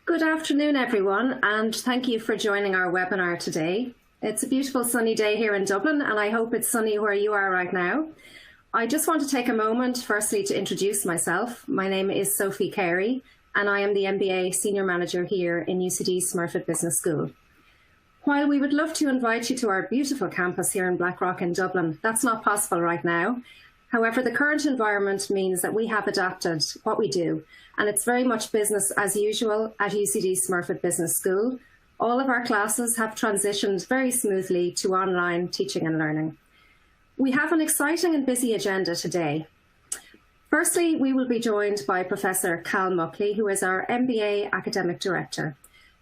Good afternoon, everyone, and thank you for joining our webinar today. It's a beautiful sunny day here in Dublin, and I hope it's sunny where you are right now. I just want to take a moment, firstly, to introduce myself. My name is Sophie Carey, and I am the MBA Senior Manager here in UCD Smurfit Business School. While we would love to invite you to our beautiful campus here in Blackrock in Dublin, that's not possible right now. However, the current environment means that we have adapted what we do, and it's very much business as usual at UCD Smurfit Business School. All of our classes have transitioned very smoothly to online teaching and learning. We have an exciting and busy agenda today. Firstly, we will be joined by Professor Cal Muckley, who is our MBA Academic Director.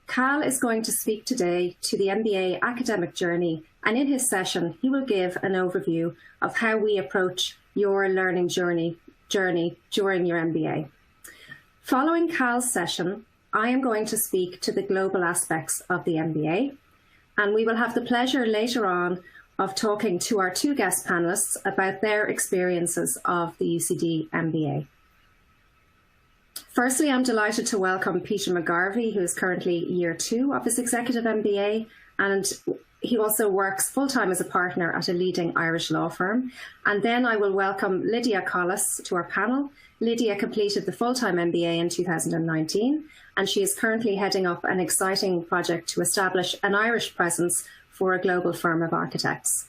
Cal is going to speak today to the MBA academic journey, and in his session, he will give an overview of how we approach your learning journey during your MBA. Following Cal's session, I am going to speak to the global aspects of the MBA, and we will have the pleasure later on of talking to our two guest panelists about their experiences of the UCD MBA. Firstly, I'm delighted to welcome Peter Mcgarvey, who is currently year 2 of his executive MBA, and he also works full-time as a partner at a leading Irish law firm. And then I will welcome Lydia Collis to our panel. Lydia completed the full-time MBA in 2019, and she is currently heading up an exciting project to establish an Irish presence for a global firm of architects.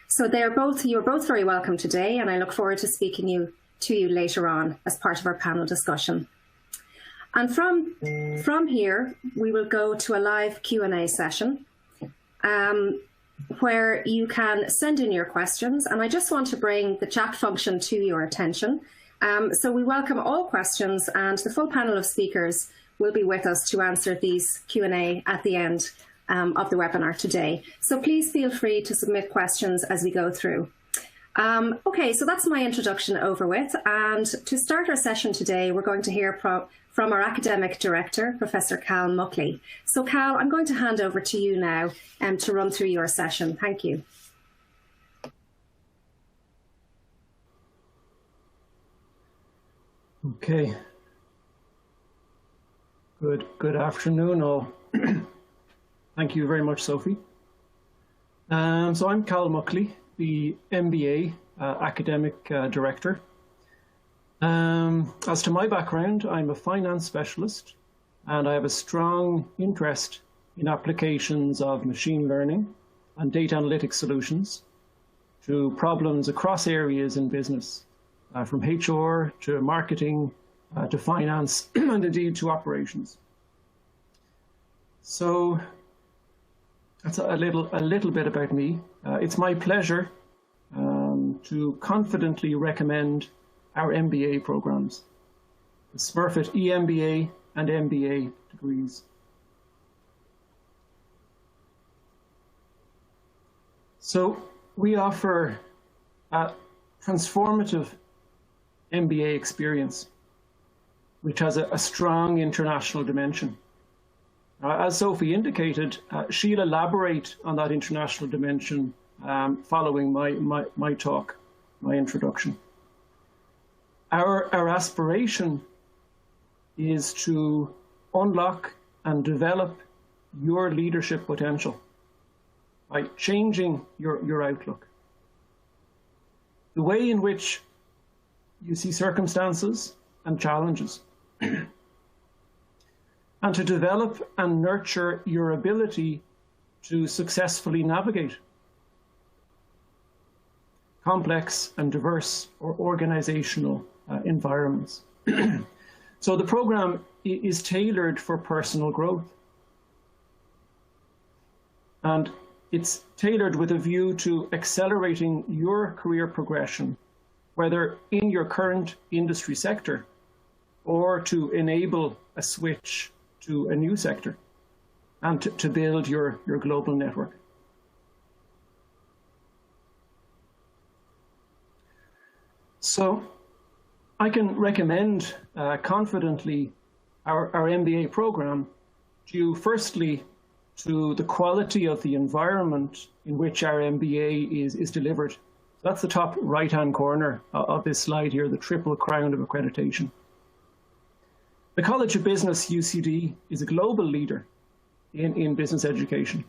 So you're both very welcome today, and I look forward to speaking to you later on as part of our panel discussion. And from here, we will go to a live Q&A session where you can send in your questions. And I just want to bring the chat function to your attention. So we welcome all questions, and the full panel of speakers will be with us to answer these Q&A at the end of the webinar today. So please feel free to submit questions as we go through. Okay, so that's my introduction over with. And to start our session today, we're going to hear from our academic director, Professor Cal Muckley. So Cal, I'm going to hand over to you now to run through your session. Thank you. Okay. Good afternoon all. Thank you very much, Sophie. So I'm Cal Muckley, the MBA academic director. As to my background, I'm a finance specialist, and I have a strong interest in applications of machine learning and data analytics solutions to problems across areas in business, from HR to marketing to finance and indeed to operations. So that's a little bit about me. It's my pleasure to confidently recommend our MBA programs, the Smurfit EMBA and MBA degrees. So we offer a transformative MBA experience, which has a strong international dimension. As Sophie indicated, she'll elaborate on that international dimension following my talk, my introduction. Our aspiration is to unlock and develop your leadership potential by changing your outlook. The way in which you see circumstances and challenges, and to develop and nurture your ability to successfully navigate complex and diverse or organizational environments. So the program is tailored for personal growth, and it's tailored with a view to accelerating your career progression, whether in your current industry sector or to enable a switch to a new sector and to build your global network. So I can recommend confidently our MBA program due firstly to the quality of the environment in which our MBA is delivered. That's the top right-hand corner of this slide here, the triple crown of accreditation. The College of Business, UCD, is a global leader in business education.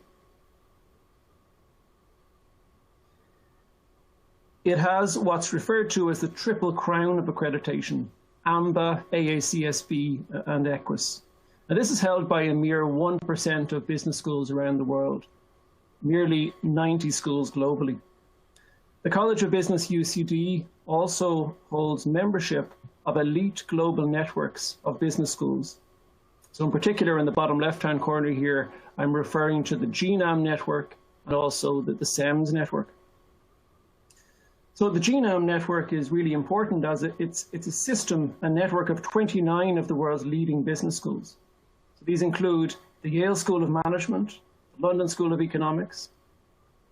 It has what's referred to as the triple crown of accreditation: Mba, AACSB, and EQUIS. Now, this is held by a mere 1% of business schools around the world, nearly 90 schools globally. The College of Business UCD also holds membership of elite global networks of business schools. So in particular, in the bottom left-hand corner here, I'm referring to the Genome Network and also the SEMS network. So the Genome Network is really important as it's a system, a network of 29 of the world's leading business schools. So these include the Yale School of Management, the London School of Economics,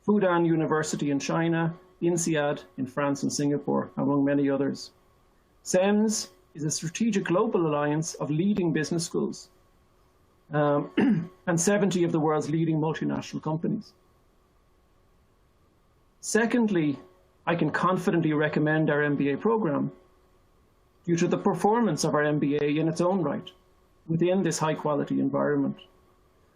Fudan University in China, INSEAD in France and Singapore, among many others. SEMS is a strategic global alliance of leading business schools and 70 of the world's leading multinational companies. Secondly, I can confidently recommend our MBA program due to the performance of our MBA in its own right within this high-quality environment.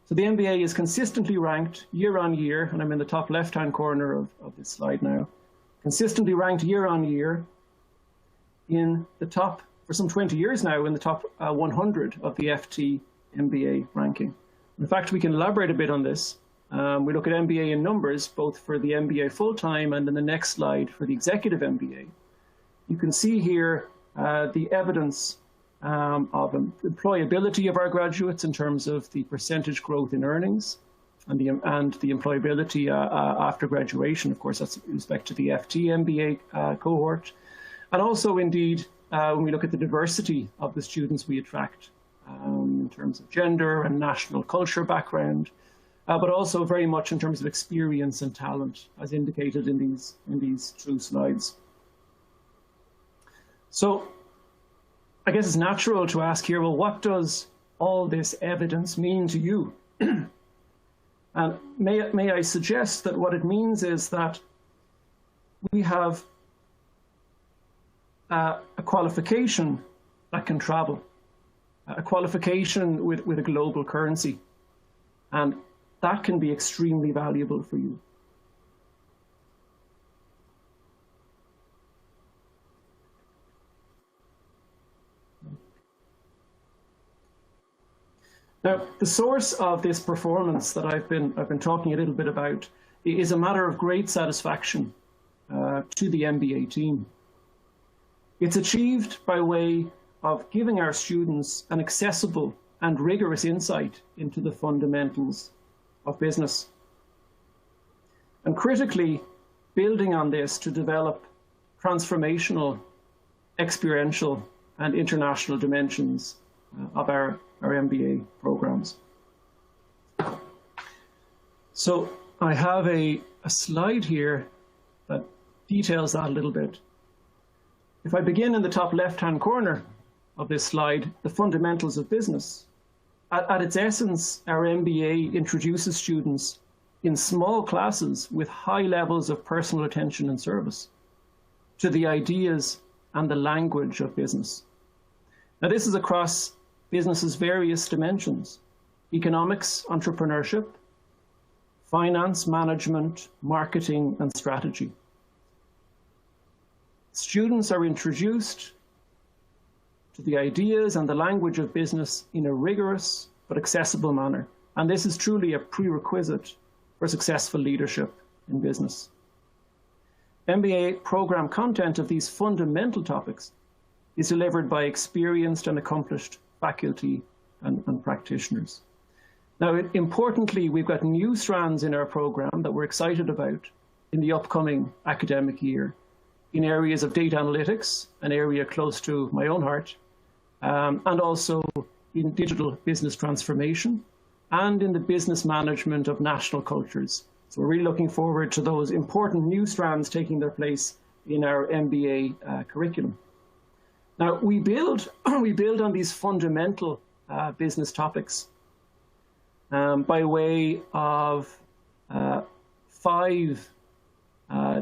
So the MBA is consistently ranked year on year, and I'm in the top left-hand corner of this slide now, consistently ranked year on year in the top, for some 20 years now, in the top 100 of the FT MBA ranking. In fact, we can elaborate a bit on this. We look at MBA in numbers, both for the MBA full-time and in the next slide for the executive MBA. You can see here the evidence of employability of our graduates in terms of the percentage growth in earnings and the employability after graduation. Of course, that's with respect to the FT MBA cohort. And also, indeed, when we look at the diversity of the students we attract in terms of gender and national culture background, but also very much in terms of experience and talent, as indicated in these two slides. So I guess it's natural to ask here, well, what does all this evidence mean to you? And may I suggest that what it means is that we have a qualification that can travel, a qualification with a global currency, and that can be extremely valuable for you. Now, the source of this performance that I've been talking a little bit about is a matter of great satisfaction to the MBA team. It's achieved by way of giving our students an accessible and rigorous insight into the fundamentals of business, and critically building on this to develop transformational, experiential, and international dimensions of our MBA programs. So I have a slide here that details that a little bit. If I begin in the top left-hand corner of this slide, the fundamentals of business. At its essence, our MBA introduces students in small classes with high levels of personal attention and service to the ideas and the language of business. Now, this is across business's various dimensions: economics, entrepreneurship, finance, management, marketing, and strategy. Students are introduced to the ideas and the language of business in a rigorous but accessible manner. And this is truly a prerequisite for successful leadership in business. MBA program content of these fundamental topics is delivered by experienced and accomplished faculty and practitioners. Now, importantly, we've got new strands in our program that we're excited about in the upcoming academic year in areas of data analytics, an area close to my own heart, and also in digital business transformation and in the business management of national cultures. So we're really looking forward to those important new strands taking their place in our MBA curriculum. Now, we build on these fundamental business topics by way of 5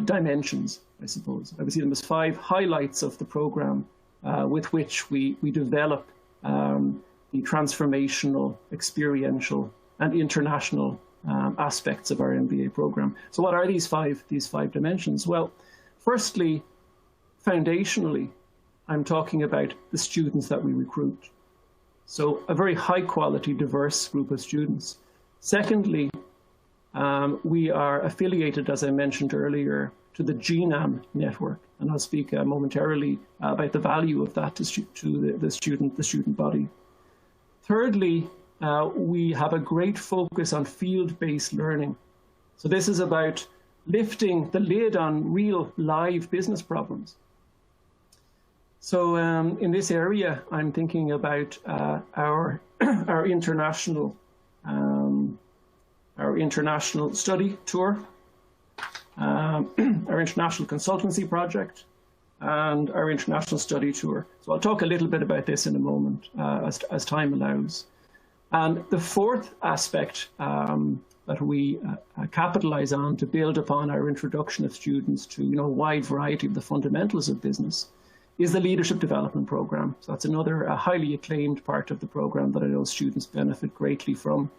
dimensions, I suppose. I would see them as 5 highlights of the program with which we develop the transformational, experiential, and international aspects of our MBA program. So what are these five dimensions? Well, firstly, foundationally, I'm talking about the students that we recruit. So a very high quality, diverse group of students. Secondly, we are affiliated, as I mentioned earlier, to the Genome Network, and I'll speak momentarily about the value of that to the student body. Thirdly, we have a great focus on field-based learning. So this is about lifting the lid on real live business problems. So in this area, I'm thinking about our international study tour, our international consultancy project, and our international study tour. So I'll talk a little bit about this in a moment as time allows. And the fourth aspect that we capitalize on to build upon our introduction of students to a wide variety of the fundamentals of business is the leadership development program. So that's another highly acclaimed part of the program that I know students benefit greatly from.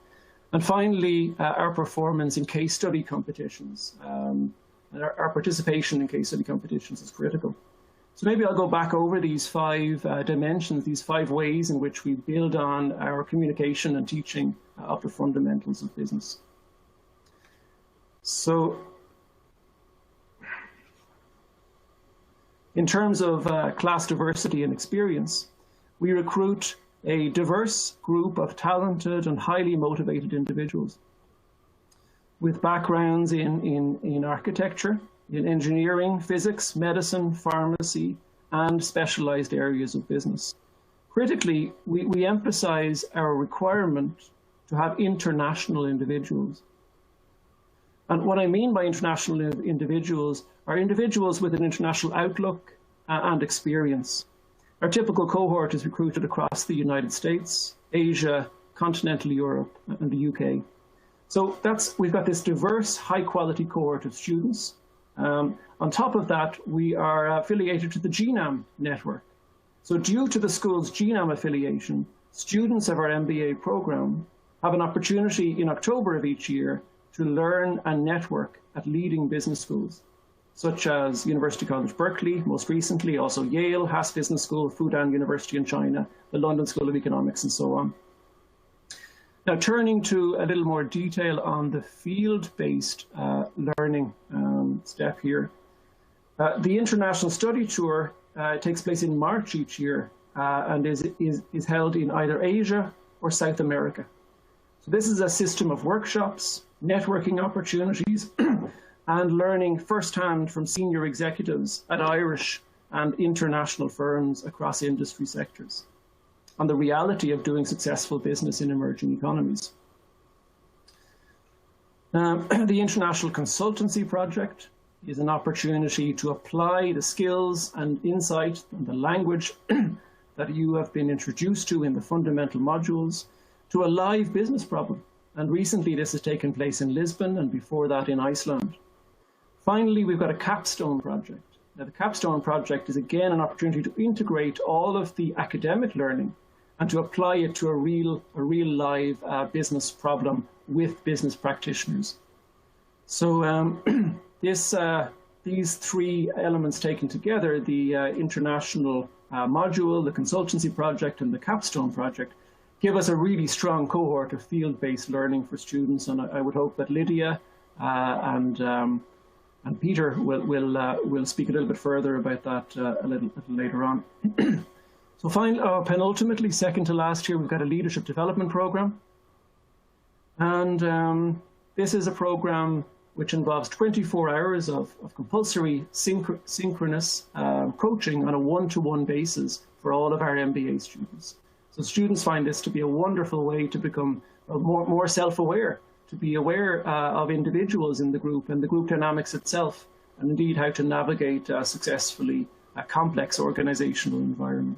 And finally, our performance in case study competitions. And our participation in case study competitions is critical. So maybe I'll go back over these five dimensions, these five ways in which we build on our communication and teaching of the fundamentals of business. So in terms of class diversity and experience, we recruit a diverse group of talented and highly motivated individuals with backgrounds in architecture, in engineering, physics, medicine, pharmacy, and specialized areas of business. Critically, we emphasize our requirement to have international individuals. And what I mean by international individuals are individuals with an international outlook and experience. Our typical cohort is recruited across the United States, Asia, continental Europe, and the UK. So we've got this diverse, high-quality cohort of students. On top of that, we are affiliated to the Genome Network. So due to the school's Genome affiliation, students of our MBA program have an opportunity in October of each year to learn and network at leading business schools, such as University College Berkeley, most recently, also Yale, Haas Business School, Fudan University in China, the London School of Economics, and so on. Now, turning to a little more detail on the field-based learning step here. The International Study Tour takes place in March each year and is held in either Asia or South America. So this is a system of workshops, networking opportunities, and learning firsthand from senior executives at Irish and international firms across industry sectors on the reality of doing successful business in emerging economies. The International Consultancy Project is an opportunity to apply the skills and insight and the language that you have been introduced to in the fundamental modules to a live business problem. And recently this has taken place in Lisbon, and before that in Iceland. Finally, we've got a Capstone Project. Now, the Capstone Project is again an opportunity to integrate all of the academic learning and to apply it to a real live business problem with business practitioners. So these three elements taken together, the international module, the consultancy project, and the Capstone Project, give us a really strong cohort of field-based learning for students. And I would hope that Lydia and Peter will speak a little bit further about that a little later on. So penultimately, second to last year, we've got a leadership development program. And this is a program which involves 24 hours of compulsory synchronous coaching on a one-to-one basis for all of our MBA students. So students find this to be a wonderful way to become more self-aware, to be aware of individuals in the group and the group dynamics itself, and indeed how to navigate successfully a complex organizational environment.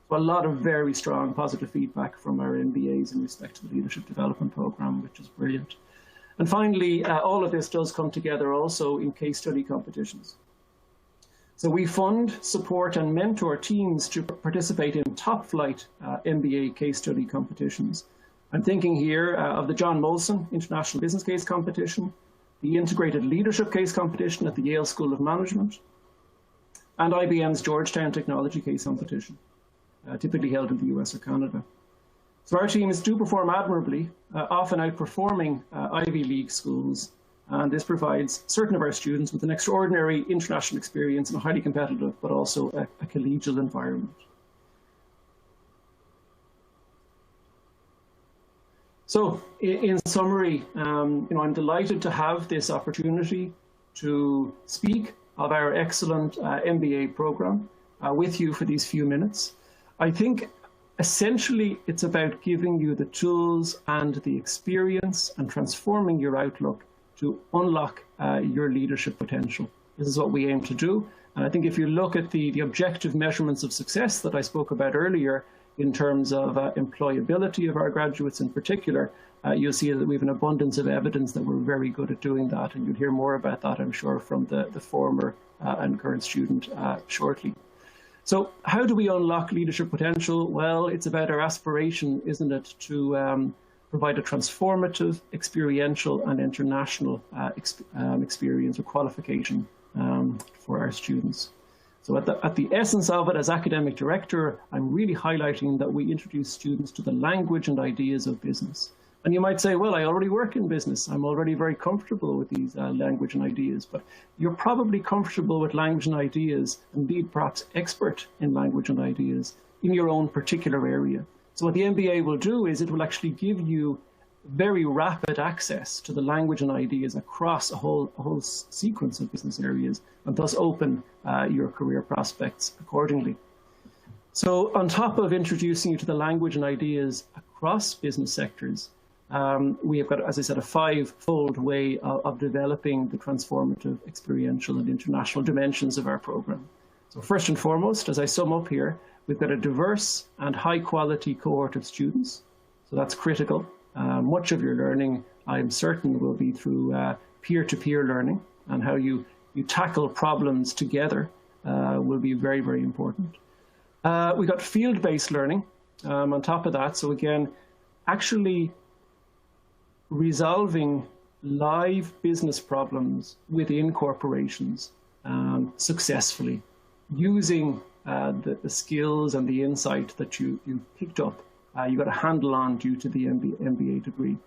So a lot of very strong positive feedback from our MBAs in respect to the leadership development program, which is brilliant. And finally, all of this does come together also in case study competitions. So we fund, support and mentor teams to participate in top flight MBA case study competitions. I'm thinking here of the John Molson International Business Case Competition, the Integrated Leadership Case Competition at the Yale School of Management, and IBM's Georgetown Technology Case Competition, typically held in the US or Canada. So our teams do perform admirably, often outperforming Ivy League schools, and this provides certain of our students with an extraordinary international experience in a highly competitive but also a collegial environment. So in summary, I'm delighted to have this opportunity to speak of our excellent MBA program with you for these few minutes. I think essentially it's about giving you the tools and the experience and transforming your outlook to unlock your leadership potential. This is what we aim to do. And I think if you look at the objective measurements of success that I spoke about earlier, in terms of employability of our graduates in particular, you'll see that we have an abundance of evidence that we're very good at doing that. And you'll hear more about that, I'm sure, from the former and current student shortly. So how do we unlock leadership potential? Well, it's about our aspiration, isn't it, to provide a transformative, experiential and international experience or qualification for our students. So at the essence of it, as academic director, I'm really highlighting that we introduce students to the language and ideas of business. And you might say, well, I already work in business. I'm already very comfortable with these language and ideas, but you're probably comfortable with language and ideas, indeed perhaps expert in language and ideas in your own particular area. So what the MBA will do is it will actually give you very rapid access to the language and ideas across a whole sequence of business areas, and thus open your career prospects accordingly. So on top of introducing you to the language and ideas across business sectors, we have got, as I said, a five-fold way of developing the transformative, experiential and international dimensions of our program. So first and foremost, as I sum up here, we've got a diverse and high-quality cohort of students. So that's critical. Much of your learning, I'm certain, will be through peer-to-peer learning, and how you tackle problems together will be very, very important. We've got field-based learning on top of that. So again, actually resolving live business problems within corporations successfully, using the skills and the insight that you picked up, you got a handle on due to the MBA degree.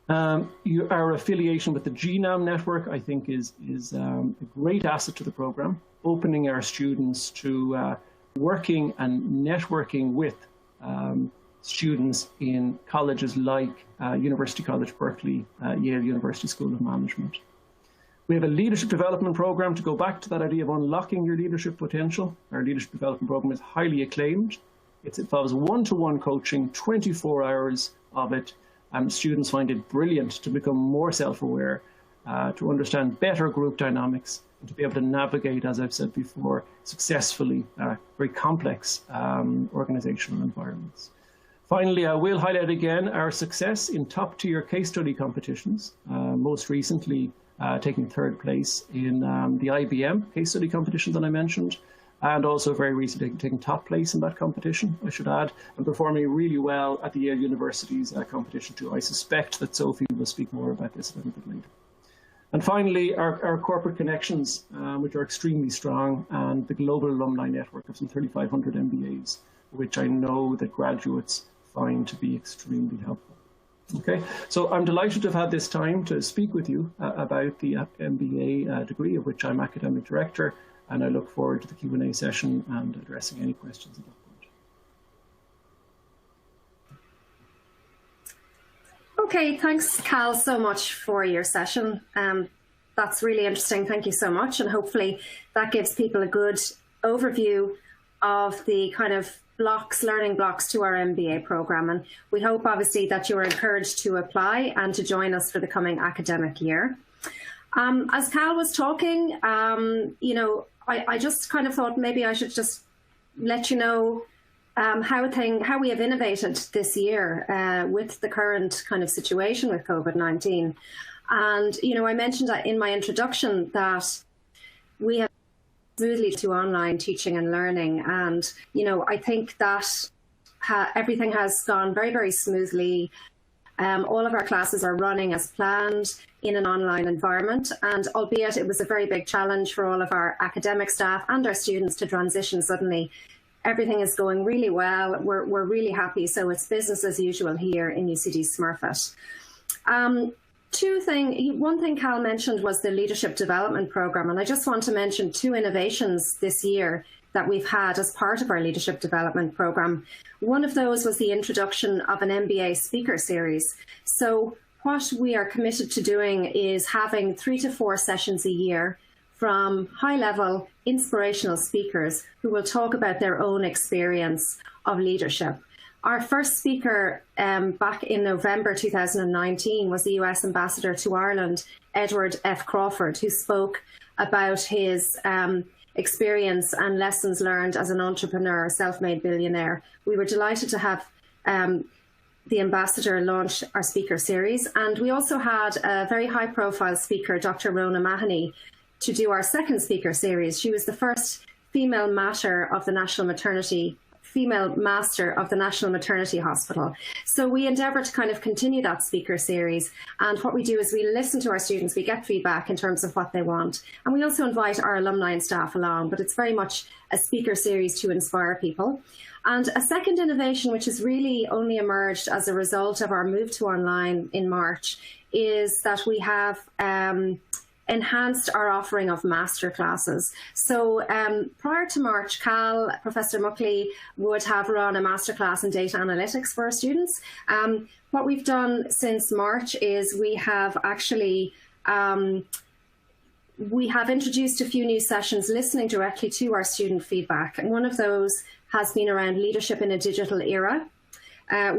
Our affiliation with the Genome Network, I think, is a great asset to the program, opening our students to working and networking with students in colleges like University College Berkeley, Yale University School of Management. We have a leadership development program to go back to that idea of unlocking your leadership potential. Our leadership development program is highly acclaimed. It involves one-to-one coaching, 24 hours of it. Students find it brilliant to become more self-aware, to understand better group dynamics, and to be able to navigate, as I've said before, successfully very complex organizational environments. Finally, I will highlight again our success in top-tier case study competitions, most recently taking third place in the IBM case study competition that I mentioned, and also very recently taking top place in that competition, I should add, and performing really well at the Yale University's competition too. I suspect that Sophie will speak more about this a little bit later. And finally, our corporate connections, which are extremely strong, and the global alumni network of some 3,500 MBAs, which I know that graduates find to be extremely helpful. Okay, so I'm delighted to have had this time to speak with you about the MBA degree, of which I'm academic director, and I look forward to the Q&A session and addressing any questions at that point. Okay, thanks, Cal, so much for your session. That's really interesting. Thank you so much. And hopefully that gives people a good overview of the kind of learning blocks to our MBA program. And we hope, obviously, that you are encouraged to apply and to join us for the coming academic year. As Cal was talking, I just kind of thought maybe I should just let you know how we have innovated this year with the current kind of situation with COVID-19. And, I mentioned that in my introduction that we have smoothly to online teaching and learning. And, you know, I think that everything has gone very, very smoothly. All of our classes are running as planned in an online environment, and albeit it was a very big challenge for all of our academic staff and our students to transition suddenly, everything is going really well. We're really happy, so it's business as usual here in UCD Smurfit. One thing Cal mentioned was the Leadership Development Programme, and I just want to mention 2 innovations this year that we've had as part of our Leadership Development Programme. One of those was the introduction of an MBA speaker series. So what we are committed to doing is having 3 to 4 sessions a year from high-level inspirational speakers who will talk about their own experience of leadership. Our first speaker back in November 2019 was the US Ambassador to Ireland, Edward F. Crawford, who spoke about his experience and lessons learned as an entrepreneur, self-made billionaire. We were delighted to have the ambassador launch our speaker series. And we also had a very high-profile speaker, Dr. Rona Mahoney, to do our second speaker series. She was the first female master of the National Maternity Hospital. So we endeavour to kind of continue that speaker series. And what we do is we listen to our students, we get feedback in terms of what they want. And we also invite our alumni and staff along, but it's very much a speaker series to inspire people. And a second innovation, which has really only emerged as a result of our move to online in March, is that we have enhanced our offering of masterclasses. So prior to March, Professor Muckley would have run a masterclass in data analytics for our students. What we've done since March is we have actually introduced a few new sessions listening directly to our student feedback. And one of those has been around leadership in a digital era.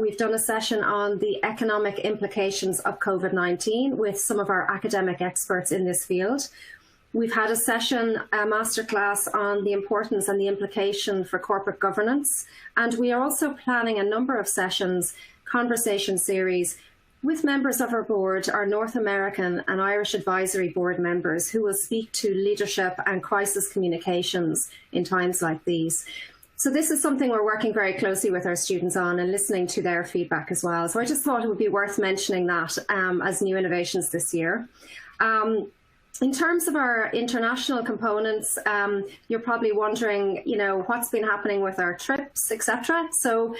We've done a session on the economic implications of COVID-19 with some of our academic experts in this field. We've had a session, a masterclass on the importance and the implication for corporate governance. And we are also planning a number of sessions, conversation series, with members of our board, our North American and Irish advisory board members, who will speak to leadership and crisis communications in times like these. So this is something we're working very closely with our students on and listening to their feedback as well. So I just thought it would be worth mentioning that as new innovations this year. In terms of our international components, you're probably wondering, you know, what's been happening with our trips, etc. So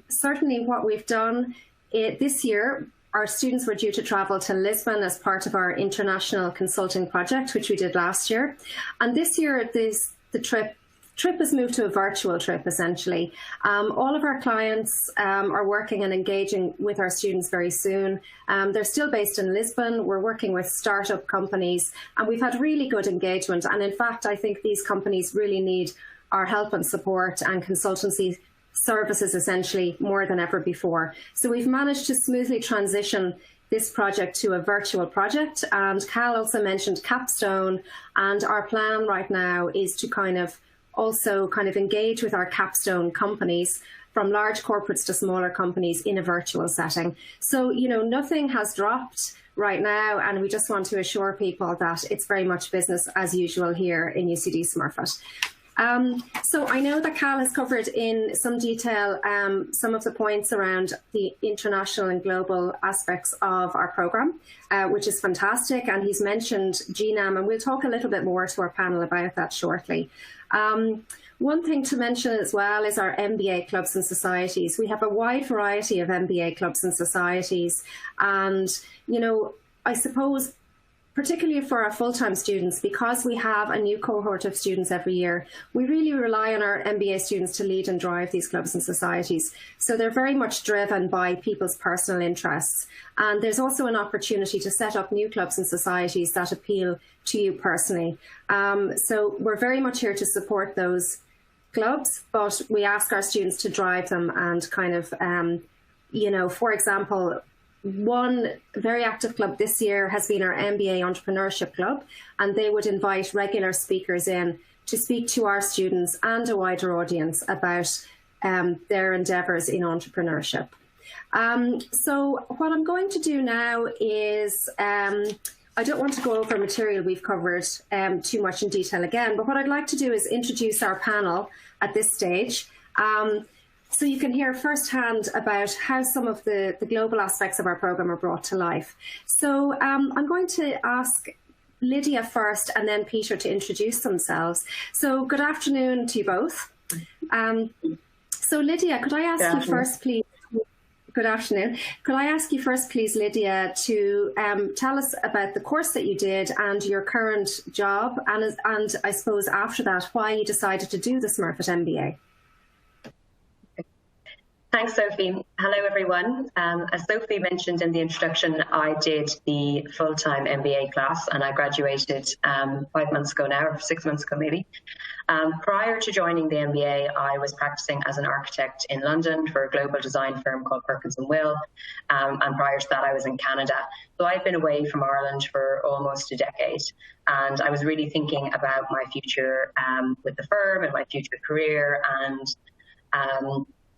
certainly what we've done this year, our students were due to travel to Lisbon as part of our international consulting project, which we did last year. And this year, the trip has moved to a virtual trip, essentially. All of our clients are working and engaging with our students very soon. They're still based in Lisbon. We're working with startup companies, and we've had really good engagement. And in fact, I think these companies really need our help and support and consultancy services, essentially, more than ever before. So we've managed to smoothly transition this project to a virtual project. And Cal also mentioned Capstone, and our plan right now is to also engage with our Capstone companies, from large corporates to smaller companies, in a virtual setting. So, you know, nothing has dropped right now, and we just want to assure people that it's very much business as usual here in UCD Smurfit. So I know that Cal has covered in some detail some of the points around the international and global aspects of our programme, which is fantastic, and he's mentioned GNAM, and we'll talk a little bit more to our panel about that shortly. One thing to mention as well is our MBA Clubs and Societies. We have a wide variety of MBA Clubs and Societies, and, you know, I suppose particularly for our full-time students, because we have a new cohort of students every year, we really rely on our MBA students to lead and drive these clubs and societies. So they're very much driven by people's personal interests. And there's also an opportunity to set up new clubs and societies that appeal to you personally. So we're very much here to support those clubs, but we ask our students to drive them and you know, for example, one very active club this year has been our MBA Entrepreneurship Club, and they would invite regular speakers in to speak to our students and a wider audience about their endeavours in entrepreneurship. So what I'm going to do now is I don't want to go over material we've covered too much in detail again, but what I'd like to do is introduce our panel at this stage. So you can hear firsthand about how some of the global aspects of our program are brought to life. So I'm going to ask Lydia first and then Peter to introduce themselves. So good afternoon to you both. So Lydia, could I ask you first, please? Good afternoon. Could I ask you first, please, Lydia, to tell us about the course that you did and your current job, and I suppose after that, why you decided to do the Smurfit MBA? Thanks, Sophie. Hello, everyone. As Sophie mentioned in the introduction, I did the full-time MBA class and I graduated 5 months ago now, or 6 months ago maybe. Prior to joining the MBA, I was practicing as an architect in London for a global design firm called Perkins & Will. And prior to that, I was in Canada. So I've been away from Ireland for almost a decade. And I was really thinking about my future with the firm and my future career. And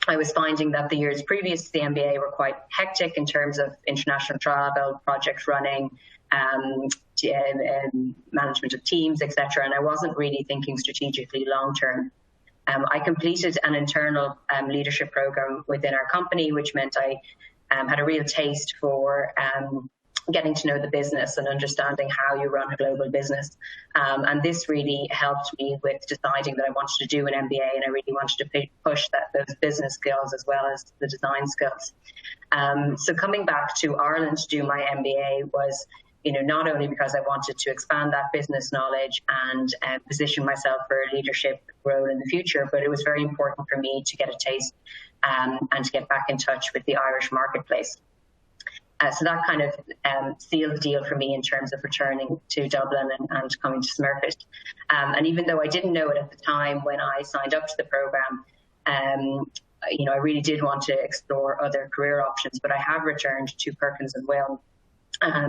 I was finding that the years previous to the MBA were quite hectic in terms of international travel, project running, management of teams, etc. And I wasn't really thinking strategically long term. I completed an internal leadership program within our company, which meant I had a real taste for getting to know the business and understanding how you run a global business. And this really helped me with deciding that I wanted to do an MBA, and I really wanted to push those business skills as well as the design skills. So coming back to Ireland to do my MBA was, not only because I wanted to expand that business knowledge and position myself for a leadership role in the future, but it was very important for me to get a taste and to get back in touch with the Irish marketplace. So that kind of sealed the deal for me in terms of returning to Dublin and coming to Smurfit. And even though I didn't know it at the time when I signed up to the program, I really did want to explore other career options, but I have returned to Perkins & Will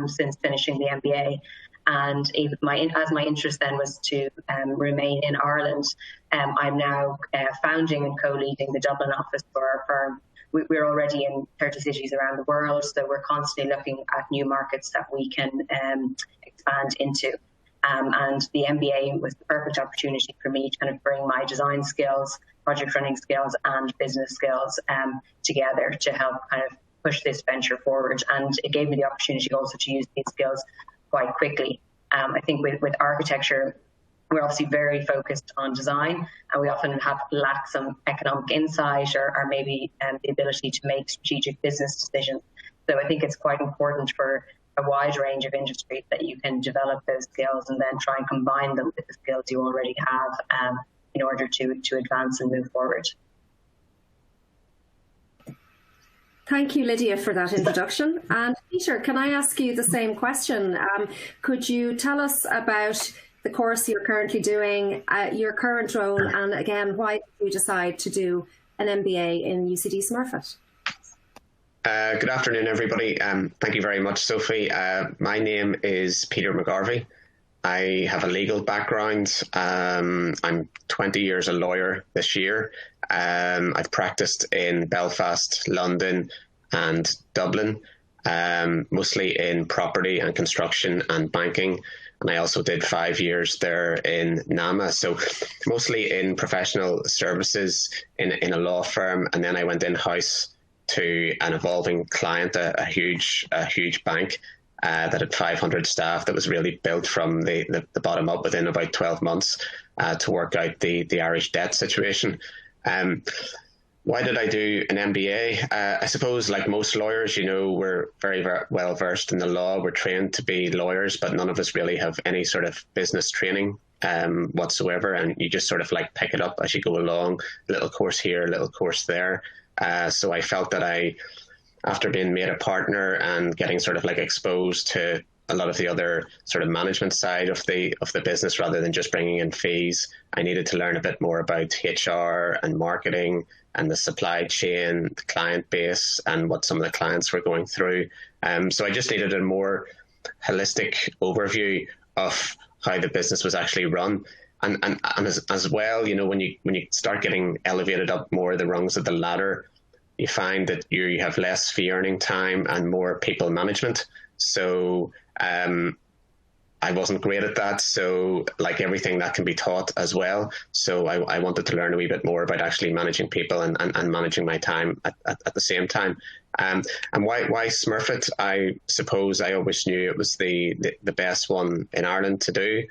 since finishing the MBA. And as my interest then was to remain in Ireland, I'm now founding and co-leading the Dublin office for our firm. We're already in 30 cities around the world, so we're constantly looking at new markets that we can expand into. And the MBA was the perfect opportunity for me to kind of bring my design skills, project running skills, and business skills together to help kind of push this venture forward. And it gave me the opportunity also to use these skills quite quickly. I think with architecture, we're obviously very focused on design, and we often lack some economic insight or maybe the ability to make strategic business decisions. So I think it's quite important for a wide range of industries that you can develop those skills and then try and combine them with the skills you already have in order to advance and move forward. Thank you, Lydia, for that introduction. And Peter, can I ask you the same question? Could you tell us about the course you're currently doing, your current role, and again, why did you decide to do an MBA in UCD Smurfit? Good afternoon, everybody. Thank you very much, Sophie. My name is Peter Mcgarvey. I have a legal background. I'm 20 years a lawyer this year. I've practiced in Belfast, London, and Dublin, mostly in property and construction and banking. And I also did 5 years there in NAMA, so mostly in professional services in a law firm. And then I went in-house to an evolving client, a huge bank that had 500 staff, that was really built from the bottom up within about 12 months to work out the Irish debt situation. Why did I do an MBA? I suppose, like most lawyers, we're very, very well versed in the law. We're trained to be lawyers, but none of us really have any sort of business training whatsoever. And you just sort of like pick it up as you go along, a little course here, a little course there. So I felt that after being made a partner and getting sort of like exposed to a lot of the other sort of management side of the business, rather than just bringing in fees, I needed to learn a bit more about HR and marketing and the supply chain, the client base, and what some of the clients were going through. So I just needed a more holistic overview of how the business was actually run. And as well, when you start getting elevated up more the rungs of the ladder, you find that you have less fee earning time and more people management. So I wasn't great at that. So like everything, that can be taught as well. So I wanted to learn a wee bit more about actually managing people and managing my time at the same time. And why Smurfit? I suppose I always knew it was the best one in Ireland to do.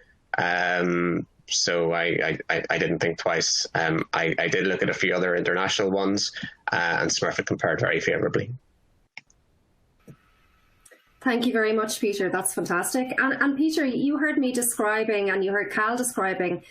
So I didn't think twice. I did look at a few other international ones, and Smurfit compared very favourably. Thank you very much, Peter. That's fantastic. And Peter, you heard me describing, and you heard Cal describing,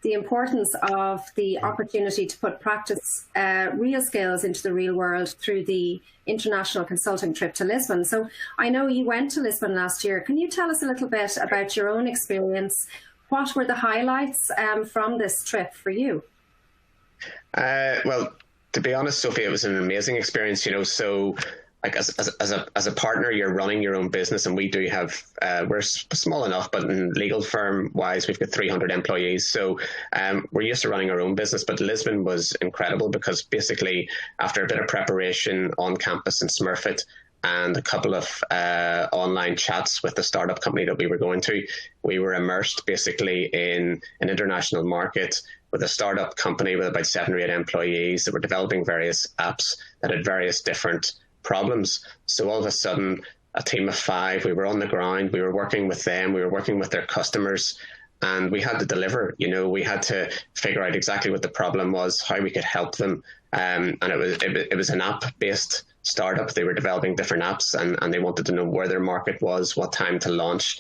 the importance of the opportunity to put practice, real skills into the real world through the international consulting trip to Lisbon. So I know you went to Lisbon last year. Can you tell us a little bit about your own experience? What were the highlights from this trip for you? Well, to be honest, Sophie, it was an amazing experience, so like as a partner, you're running your own business, and we do have, we're small enough, but in legal firm wise, we've got 300 employees. So we're used to running our own business, but Lisbon was incredible because basically after a bit of preparation on campus in Smurfit and a couple of online chats with the startup company that we were going to, we were immersed basically in an international market with a startup company with about 7 or 8 employees that were developing various apps that had various different problems. So all of a sudden, a team of 5, we were on the ground, we were working with them, we were working with their customers, and we had to deliver. We had to figure out exactly what the problem was, how we could help them. And it was an app-based startup. They were developing different apps, and they wanted to know where their market was, what time to launch,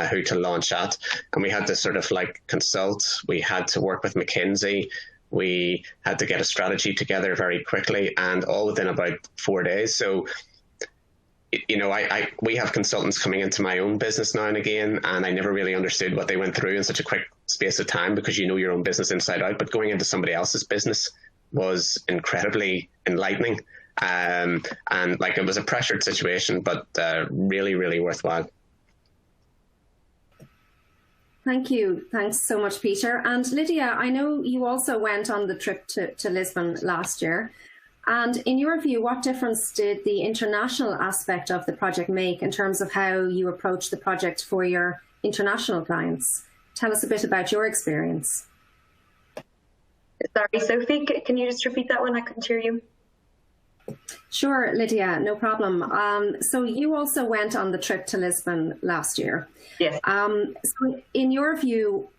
who to launch at. And we had to sort of like consult. We had to work with McKinsey. We had to get a strategy together very quickly, and all within about 4 days. So, we have consultants coming into my own business now and again, and I never really understood what they went through in such a quick space of time, because you know your own business inside out. But going into somebody else's business was incredibly enlightening. And like, it was a pressured situation, but really, really worthwhile. Thank you. Thanks so much, Peter. And Lydia, I know you also went on the trip to Lisbon last year. And in your view, what difference did the international aspect of the project make in terms of how you approach the project for your international clients? Tell us a bit about your experience. Sorry, Sophie, can you just repeat that one? I couldn't hear you. Sure, Lydia, no problem. So you also went on the trip to Lisbon last year. Yes. So in your view,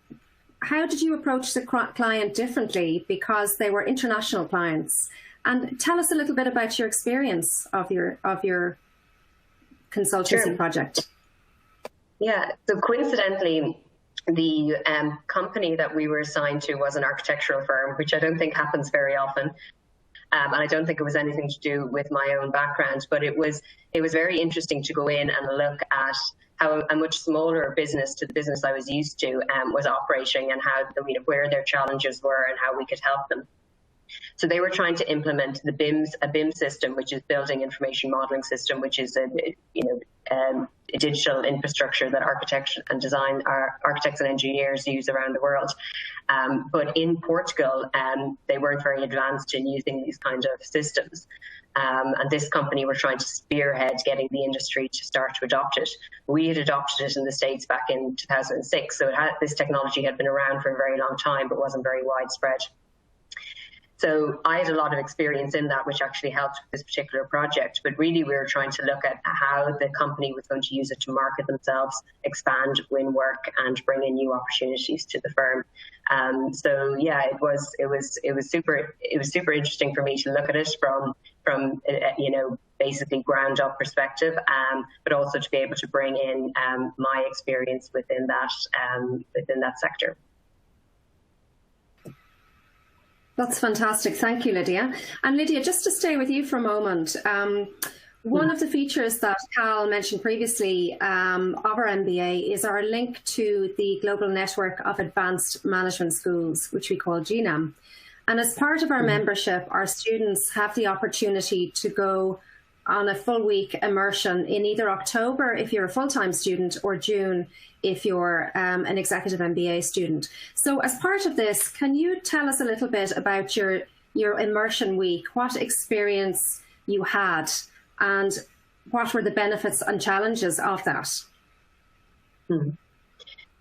how did you approach the client differently because they were international clients? And tell us a little bit about your experience of your consultancy project. Yeah, so coincidentally, the company that we were assigned to was an architectural firm, which I don't think happens very often. And I don't think it was anything to do with my own background, but it was very interesting to go in and look at how a much smaller business to the business I was used to was operating, and how where their challenges were and how we could help them. So they were trying to implement a BIM system, which is Building Information Modeling System, which is a digital infrastructure that architects and engineers use around the world. But in Portugal, they weren't very advanced in using these kind of systems. And this company were trying to spearhead getting the industry to start to adopt it. We had adopted it in the States back in 2006. So this technology had been around for a very long time, but wasn't very widespread. So I had a lot of experience in that, which actually helped with this particular project. But really, we were trying to look at how the company was going to use it to market themselves, expand, win work, and bring in new opportunities to the firm. So yeah, it was super interesting for me to look at it from basically ground up perspective, but also to be able to bring in my experience within that sector. That's fantastic. Thank you, Lydia. And Lydia, just to stay with you for a moment, one of the features that Cal mentioned previously of our MBA is our link to the Global Network of Advanced Management Schools, which we call GNAM. And as part of our membership, our students have the opportunity to go on a full week immersion in either October if you're a full-time student, or June if you're an executive MBA student. So as part of this, can you tell us a little bit about your immersion week, what experience you had, and what were the benefits and challenges of that?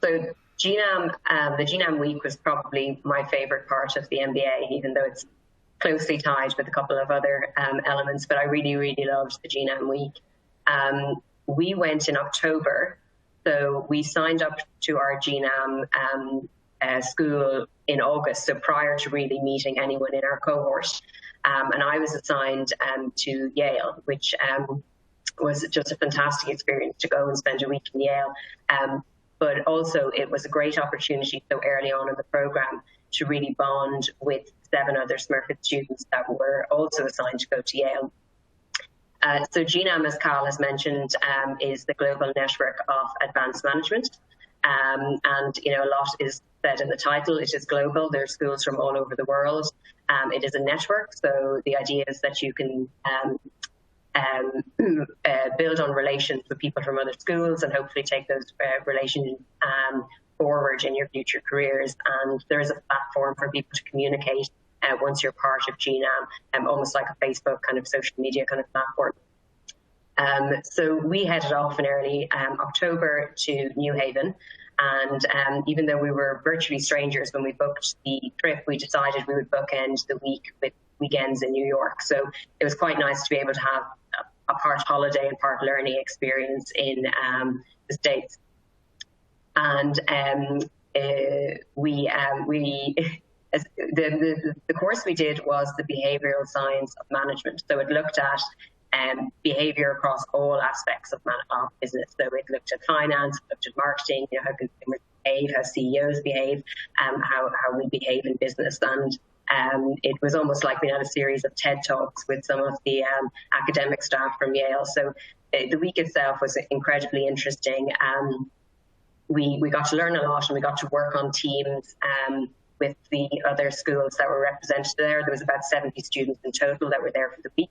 So GNAM, the GNAM week was probably my favorite part of the MBA, even though it's closely tied with a couple of other elements, but I really, really loved the GNAM week. We went in October, so we signed up to our GNAM school in August, so prior to really meeting anyone in our cohort. And I was assigned to Yale, which was just a fantastic experience to go and spend a week in Yale. But also it was a great opportunity so early on in the program to really bond with 7 other Smurfit students that were also assigned to go to Yale. So GNAM, as Cal has mentioned, is the global network of advanced management. And, a lot is said in the title. It is global. There are schools from all over the world. It is a network. So the idea is that you can build on relations with people from other schools and hopefully take those relations forward in your future careers. And there is a platform for people to communicate once you're part of GNAM, almost like a Facebook kind of social media kind of platform. So we headed off in early October to New Haven. And even though we were virtually strangers when we booked the trip, we decided we would bookend the week with weekends in New York. So it was quite nice to be able to have a part holiday and part learning experience in the States. And the course we did was the behavioral science of management. So it looked at behavior across all aspects of business. So it looked at finance, it looked at marketing, how consumers behave, how CEOs behave, how we behave in business. And it was almost like we had a series of TED Talks with some of the academic staff from Yale. So the week itself was incredibly interesting. We got to learn a lot, and we got to work on teams with the other schools that were represented there. There was about 70 students in total that were there for the week.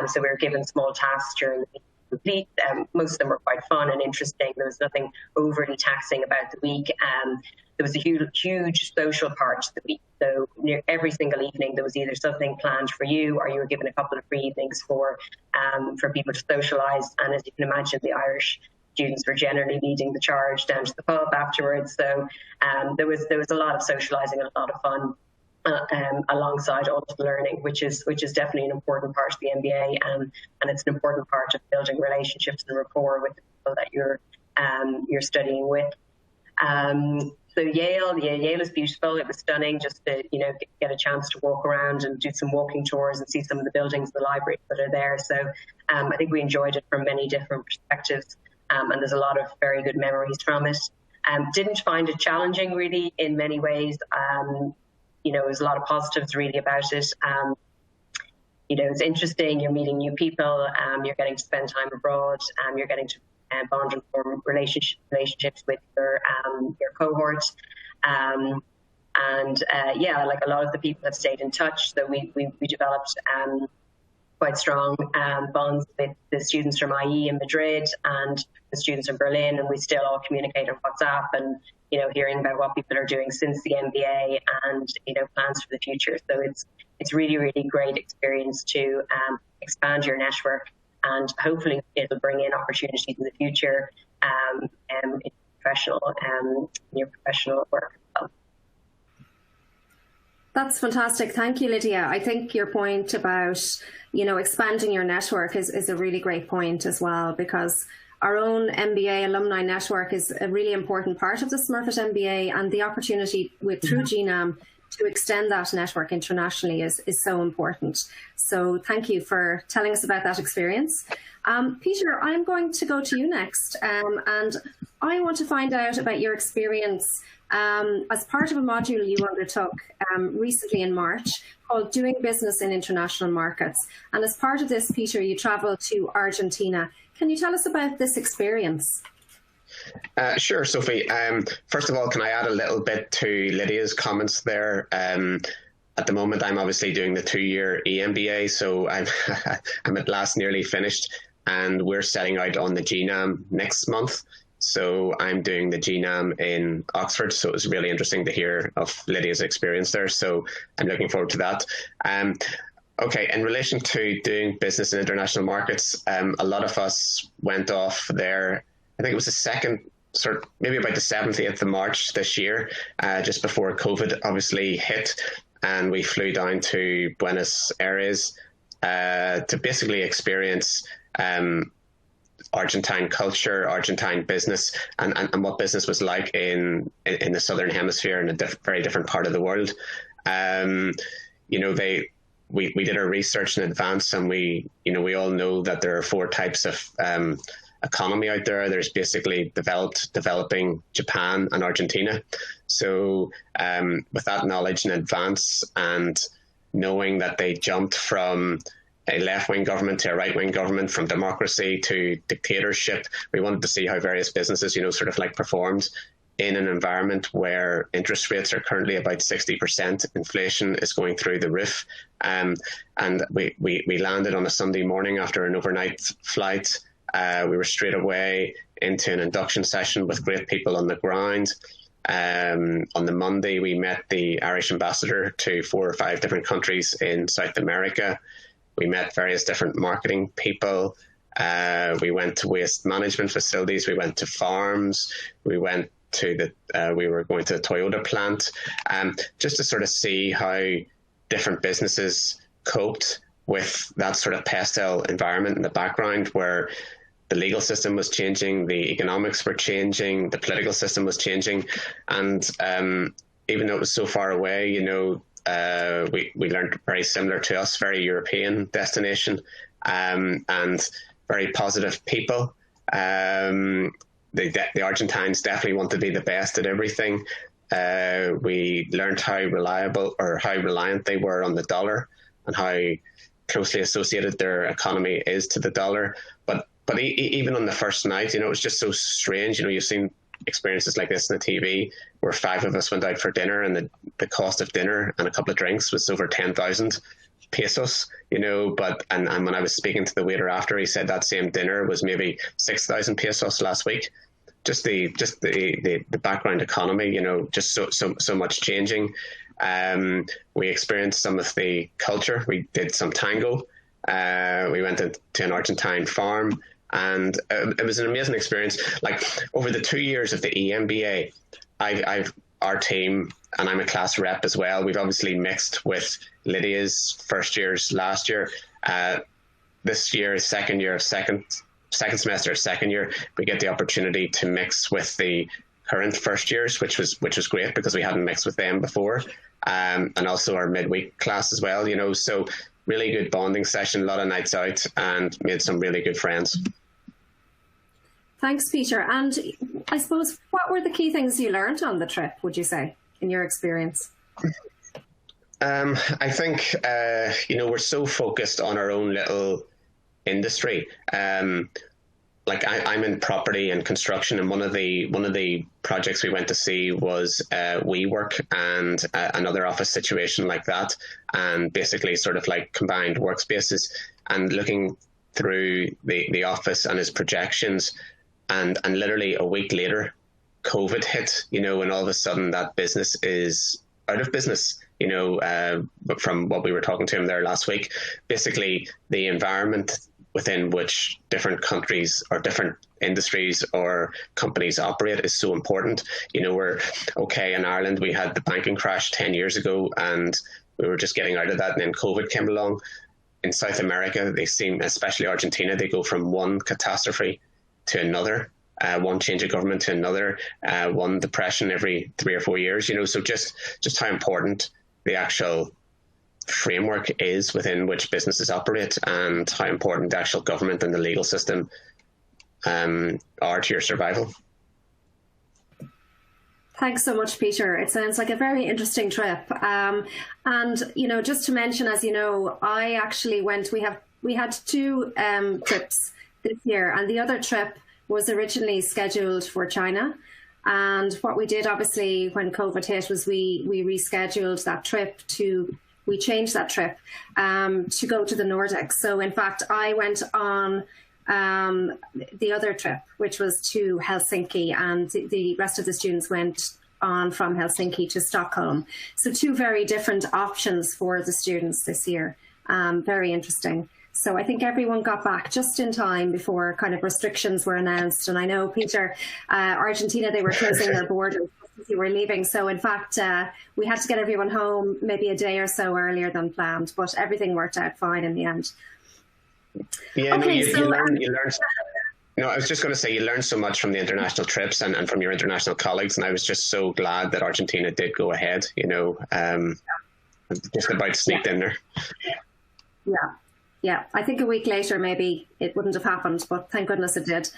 So we were given small tasks during the week to complete. Most of them were quite fun and interesting. There was nothing overly taxing about the week. There was a huge social part to the week. So near every single evening, there was either something planned for you, or you were given a couple of free evenings for people to socialise. And as you can imagine, the Irish students were generally leading the charge down to the pub afterwards. So there was a lot of socialising and a lot of fun alongside all of the learning, which is definitely an important part of the MBA, and it's an important part of building relationships and rapport with the people that you're studying with. So Yale is beautiful. It was stunning just to get a chance to walk around and do some walking tours and see some of the buildings, the libraries that are there. So I think we enjoyed it from many different perspectives, and there's a lot of very good memories from it. Didn't find it challenging really in many ways. There's a lot of positives really about it. It's interesting. You're meeting new people. You're getting to spend time abroad. You're getting to bond and form relationships with your cohort. Like a lot of the people have stayed in touch. So we developed quite strong bonds with the students from IE in Madrid and the students in Berlin, and we still all communicate on WhatsApp and hearing about what people are doing since the MBA and plans for the future. So it's really, really great experience to expand your network, and hopefully it'll bring in opportunities in the future in your professional work. That's fantastic. Thank you, Lydia. I think your point about, expanding your network is a really great point as well, because our own MBA alumni network is a really important part of the Smurfit MBA, and the opportunity through GNAM to extend that network internationally is so important. So thank you for telling us about that experience. Peter, I'm going to go to you next, and I want to find out about your experience as part of a module you undertook recently in March called Doing Business in International Markets. And as part of this, Peter, you travelled to Argentina. Can you tell us about this experience? Sure, Sophie. First of all, can I add a little bit to Lydia's comments there? At the moment, I'm obviously doing the 2-year EMBA, so I'm at last nearly finished, and we're setting out on the GNAM next month. So I'm doing the GNAM in Oxford, so it was really interesting to hear of Lydia's experience there. So I'm looking forward to that. Okay, in relation to doing business in international markets, a lot of us went off there. I think it was the second maybe about the 7th, 8th of March this year, just before COVID obviously hit, and we flew down to Buenos Aires to basically experience Argentine culture, Argentine business, and what business was like in the Southern Hemisphere, in a very different part of the world. We did our research in advance, and we all know that there are 4 types of economy out there. There's basically developed, developing, Japan, and Argentina. So with that knowledge in advance, and knowing that they jumped from a left-wing government to a right-wing government, from democracy to dictatorship, we wanted to see how various businesses, performed in an environment where interest rates are currently about 60%, inflation is going through the roof. And we landed on a Sunday morning after an overnight flight. We were straight away into an induction session with great people on the ground. On the Monday, we met the Irish ambassador to 4 or 5 different countries in South America. We met various different marketing people. We went to waste management facilities. We went to farms. We went to we were going to the Toyota plant, just to sort of see how different businesses coped with that sort of pastel environment in the background, where the legal system was changing, the economics were changing, the political system was changing. And even though it was so far away, we learned very similar to us, very European destination, and very positive people. The Argentines definitely want to be the best at everything. We learned how reliant they were on the dollar, and how closely associated their economy is to the dollar. But even on the first night, it was just so strange. You've seen experiences like this on the TV, where 5 of us went out for dinner, and the cost of dinner and a couple of drinks was over 10,000 pesos, but when I was speaking to the waiter after, he said that same dinner was maybe 6,000 pesos last week. Just the background economy, just so much changing. We experienced some of the culture. We did some tango. We went to an Argentine farm, and it was an amazing experience. Like, over the 2 years of the EMBA, our team, and I'm a class rep as well, we've obviously mixed with Lydia's first years last year. This year, second semester, second year, we get the opportunity to mix with the current first years, which was great, because we hadn't mixed with them before, and also our midweek class as well. So really good bonding session, a lot of nights out, and made some really good friends. Thanks, Peter. And I suppose, what were the key things you learned on the trip, would you say, in your experience? I think, we're so focused on our own little industry. Like, I'm in property and construction, and one of the projects we went to see was WeWork and another office situation like that, and basically sort of like combined workspaces, and looking through the office and his projections, and literally a week later, COVID hit, and all of a sudden that business is out of business. But from what we were talking to him there last week, basically the environment within which different countries or different industries or companies operate is so important. We're okay in Ireland, we had the banking crash 10 years ago, and we were just getting out of that, and then COVID came along. In South America, they seem, especially Argentina, they go from one catastrophe to another, one change of government to another, one depression every 3 or 4 years. So just how important the actual framework is within which businesses operate, and how important the actual government and the legal system are to your survival. Thanks so much, Peter. It sounds like a very interesting trip. And, just to mention, as you know, I actually we had 2 trips this year, and the other trip was originally scheduled for China. And what we did, obviously, when COVID hit, was we rescheduled that trip we changed that trip to go to the Nordics. So in fact, I went on the other trip, which was to Helsinki, and the rest of the students went on from Helsinki to Stockholm. So 2 very different options for the students this year. Very interesting. So I think everyone got back just in time before kind of restrictions were announced. And I know, Peter, Argentina, they were closing their borders as you were leaving. So in fact, we had to get everyone home maybe a day or so earlier than planned, but everything worked out fine in the end. Yeah, okay, you learn. No, I was just going to say you learn so much from the international trips and from your international colleagues, and I was just so glad that Argentina did go ahead. Just about sneaked in there. Yeah, I think a week later maybe it wouldn't have happened, but thank goodness it did.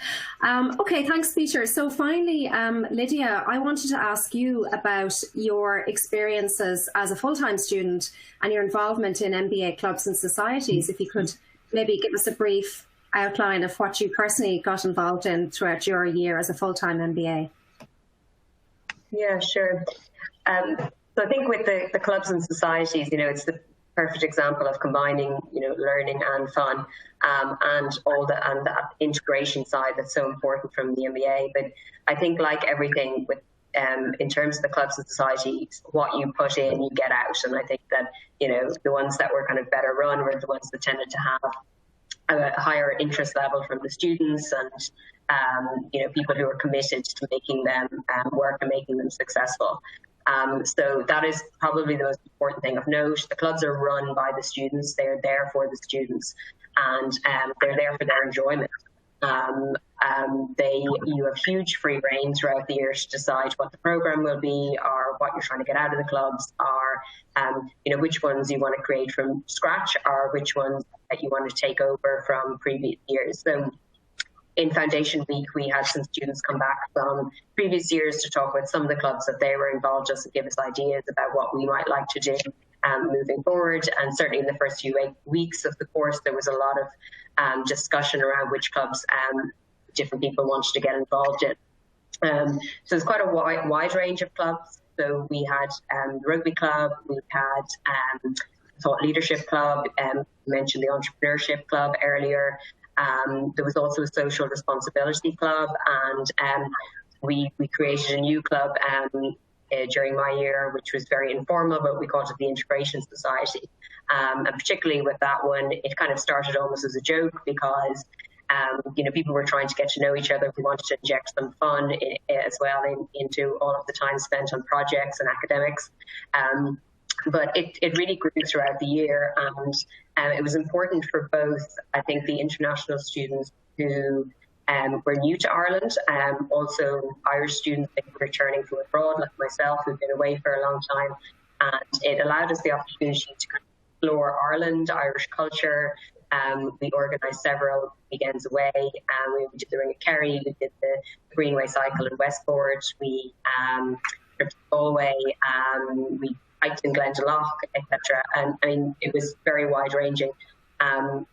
Okay, thanks, Peter. So finally, Lydia, I wanted to ask you about your experiences as a full-time student and your involvement in MBA clubs and societies. If you could maybe give us a brief outline of what you personally got involved in throughout your year as a full-time MBA. Yeah, sure. So I think with the clubs and societies, it's the perfect example of combining, learning and fun, and that integration side that's so important from the MBA. But I think, like everything with in terms of the clubs and societies, what you put in, you get out. And I think that the ones that were kind of better run were the ones that tended to have a higher interest level from the students, and people who are committed to making them work and making them successful. So that is probably the most important thing of note. The clubs are run by the students. They're there for the students, and they're there for their enjoyment. You have huge free rein throughout the year to decide what the program will be, or what you're trying to get out of the clubs, or which ones you want to create from scratch, or which ones that you want to take over from previous years. So in Foundation Week, we had some students come back from previous years to talk with some of the clubs that they were involved, just to give us ideas about what we might like to do moving forward. And certainly in the first few weeks of the course, there was a lot of discussion around which clubs different people wanted to get involved in. So it's quite a wide range of clubs. So we had the Rugby Club, we had Thought Leadership Club, mentioned the Entrepreneurship Club earlier. There was also a Social Responsibility Club, and we created a new club during my year, which was very informal, but we called it the Integration Society. And particularly with that one, it kind of started almost as a joke because people were trying to get to know each other. We wanted to inject some fun as well into all of the time spent on projects and academics. But it really grew throughout the year, and it was important for both, I think, the international students who were new to Ireland, also Irish students that were returning from abroad, like myself, who've been away for a long time. And it allowed us the opportunity to explore Ireland, Irish culture. We organised several weekends away. We did the Ring of Kerry, we did the Greenway Cycle in Westport, we tripped to Galway, we hiked in Glendalough, etc. And I mean, it was very wide-ranging.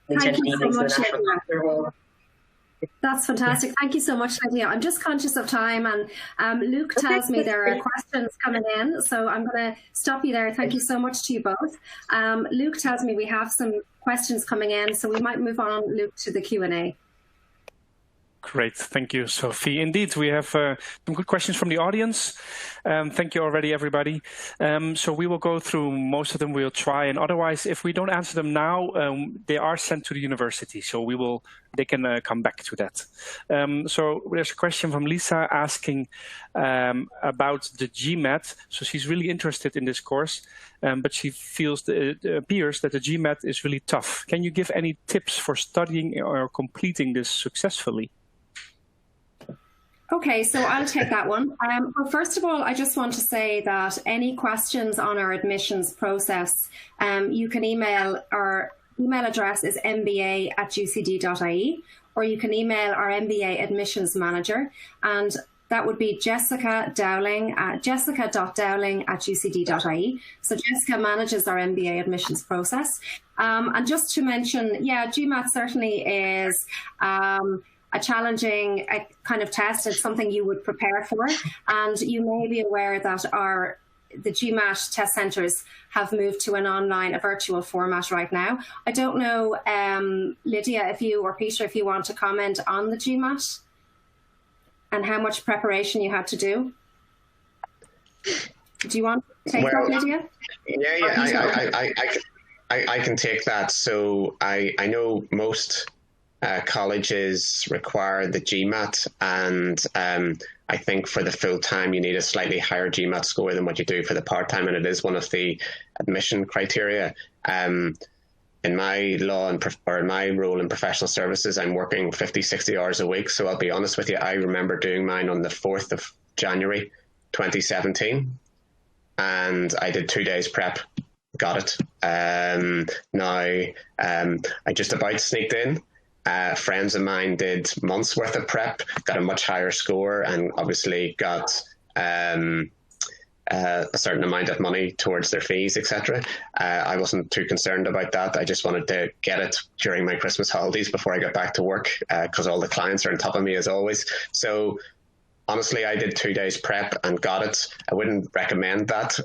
We Thank you so much, Lydia. That's fantastic. Thank you so much, Lydia. I'm just conscious of time, and Luke tells me there are questions coming in, so I'm going to stop you there. Thank you so much to you both. Luke tells me we have some questions coming in, so we might move on, Luke, to the Q&A. Great, thank you, Sophie. Indeed, we have some good questions from the audience. Thank you already, everybody. So we will go through most of them. We'll try, and otherwise, if we don't answer them now, they are sent to the university. So they can come back to that. So there's a question from Lisa asking about the GMAT. So she's really interested in this course, but she feels it appears that the GMAT is really tough. Can you give any tips for studying or completing this successfully? Okay, so I'll take that one. Well, first of all, I just want to say that any questions on our admissions process, you can email. Our email address is mba@ucd.ie, or you can email our MBA admissions manager, and that would be jessica.dowling at jessica.dowling@ucd.ie. So Jessica manages our MBA admissions process. And just to mention, yeah, GMAT certainly is a challenging kind of test. It's something you would prepare for. And you may be aware that the GMAT test centres have moved to a virtual format right now. I don't know, Lydia, if you or Peter, if you want to comment on the GMAT and how much preparation you had to do. Do you want to take that, Lydia? Yeah, I can take that. So I know most colleges require the GMAT, and I think for the full-time you need a slightly higher GMAT score than what you do for the part-time, and it is one of the admission criteria. In my in my role in professional services, I'm working 50, 60 hours a week. So I'll be honest with you, I remember doing mine on the 4th of January, 2017. And I did 2 days prep, got it. I just about sneaked in. Friends of mine did months worth of prep, got a much higher score, and obviously got a certain amount of money towards their fees, etc. I wasn't too concerned about that. I just wanted to get it during my Christmas holidays before I got back to work, because all the clients are on top of me as always. So honestly, I did 2 days prep and got it. I wouldn't recommend that.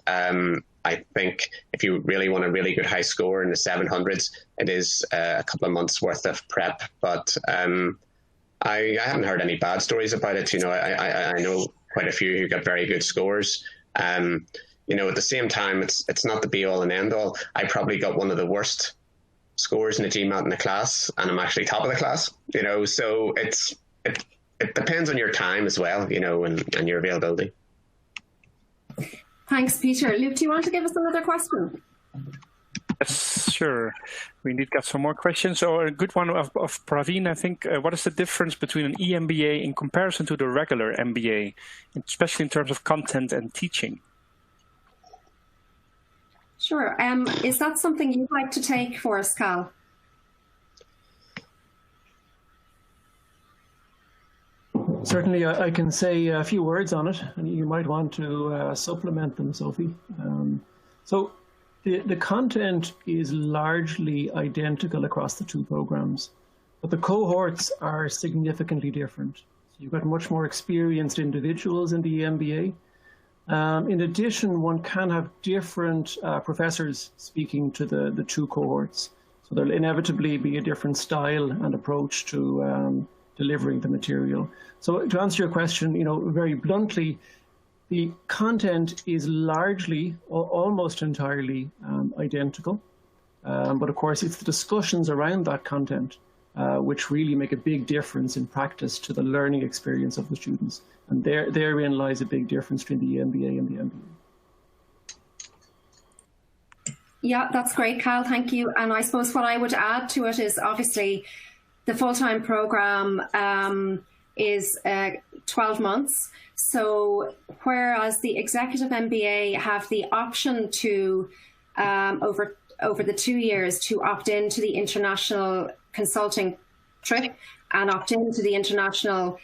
I think if you really want a really good high score in the 700s, it is a couple of months worth of prep. But I haven't heard any bad stories about it. You know, I know quite a few who got very good scores. You know, at the same time, it's not the be all and end all. I probably got one of the worst scores in the GMAT in the class, and I'm actually top of the class. You know, so it depends on your time as well, you know, and your availability. Thanks, Peter. Luke, do you want to give us another question? Yes, sure. We indeed got some more questions. So a good one of Praveen, I think. What is the difference between an eMBA in comparison to the regular MBA, especially in terms of content and teaching? Sure. Is that something you'd like to take for us, Cal? Certainly, I can say a few words on it, and you might want to supplement them, Sophie. So the content is largely identical across the two programs, but the cohorts are significantly different. So you've got much more experienced individuals in the MBA. In addition, one can have different professors speaking to the two cohorts. So there'll inevitably be a different style and approach to delivering the material. So to answer your question, you know, very bluntly, the content is largely, or almost entirely, identical. But of course, it's the discussions around that content which really make a big difference in practice to the learning experience of the students. And therein lies a big difference between the MBA and the MBA. Yeah, that's great, Cal. Thank you. And I suppose what I would add to it is obviously the full-time program is 12 months. So whereas the executive MBA have the option to, over the 2 years, to opt into the international consulting trip and opt into the international